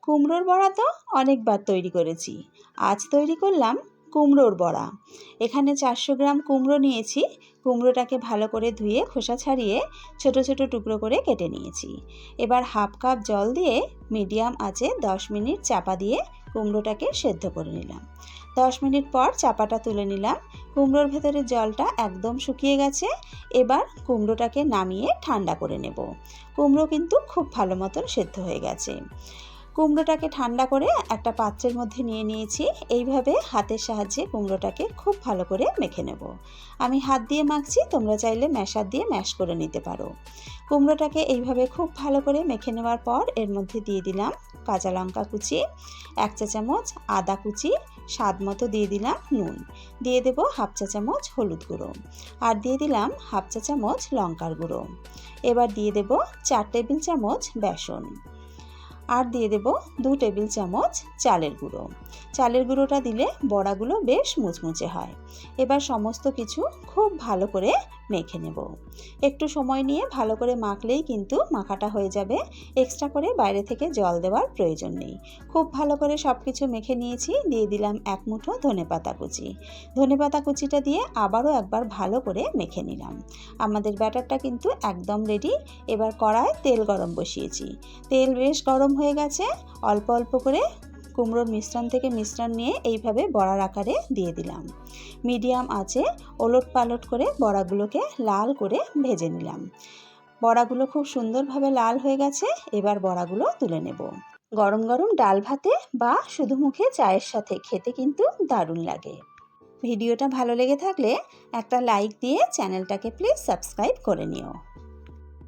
কুমড়োর বড়া তো অনেকবার তৈরি করেছি। আজ তৈরি করলাম কুমড়োর বড়া। এখানে 400 গ্রাম কুমড়ো নিয়েছি। কুমড়োটাকে ভালো করে ধুয়ে খোসা ছাড়িয়ে ছোট ছোট টুকরো করে কেটে নিয়েছি। এবার হাফ কাপ জল দিয়ে মিডিয়াম আঁচে 10 মিনিট চাপা দিয়ে কুমড়োটাকে সেদ্ধ করে নিলাম। 10 মিনিট পর চাপাটা তুলে নিলাম। কুমড়োর ভেতরে জলটা একদম শুকিয়ে গেছে। এবার কুমড়োটাকে নামিয়ে ঠান্ডা করে নেব। কুমড়ো কিন্তু খুব ভালো মতন সেদ্ধ হয়ে গেছে। কুমড়োটাকে ঠান্ডা করে একটা পাত্রের মধ্যে নিয়ে নিয়েছি। এইভাবে হাতের সাহায্যে কুমড়োটাকে খুব ভালো করে মেখে নেব। আমি হাত দিয়ে মাখছি, তোমরা চাইলে ম্যাশার দিয়ে ম্যাশ করে নিতে পারো। কুমড়োটাকে এইভাবে খুব ভালো করে মেখে নেওয়ার পর এর মধ্যে দিয়ে দিলাম কাঁচা লঙ্কা কুচি, 1 চা চামচ আদা কুচি, স্বাদ মতো দিয়ে দিলাম নুন, দিয়ে দেব হাফ চা চামচ হলুদ গুঁড়ো, আর দিয়ে দিলাম হাফ চা চামচ লঙ্কার গুঁড়ো। এবার দিয়ে দেব 4 টেবিল চামচ বেসন, আর দিয়ে দেব 2 টেবিল চামচ চালের গুঁড়ো। চালের গুঁড়োটা দিলে বড়াগুলো বেশ মুচমুচে হয়। এবার সমস্ত কিছু খুব ভালো করে মেখে নেব। একটু সময় নিয়ে ভালো করে মাখলেই কিন্তু মাখাটা হয়ে যাবে। এক্সট্রা করে বাইরে থেকে জল দেওয়ার প্রয়োজন নেই। খুব ভালো করে সব কিছু মেখে নিয়েছি। দিয়ে দিলাম 1 মুঠো ধনেপাতা কুচি। ধনেপাতা কুচিটা দিয়ে আবারও একবার ভালো করে মেখে নিলাম। আমাদের ব্যাটারটা কিন্তু একদম রেডি। এবার কড়ায় তেল গরম বসিয়েছি। তেল বেশ গরম হয়ে গেছে। অল্প অল্প করে কুমড়োর মিশ্রণ থেকে মিশ্রণ নিয়ে এইভাবে বড়ার আকারে দিয়ে দিলাম। মিডিয়াম আঁচে ওলট পালট করে বড়াগুলোকে লাল করে ভেজে নিলাম। বড়াগুলো খুব সুন্দরভাবে লাল হয়ে গেছে। এবার বড়াগুলো তুলে নেব। গরম গরম ডাল ভাতে বা শুধু মুখে চায়ের সাথে খেতে কিন্তু দারুণ লাগে। ভিডিওটা ভালো লেগে থাকলে একটা লাইক দিয়ে চ্যানেলটাকে প্লিজ সাবস্ক্রাইব করে নিও।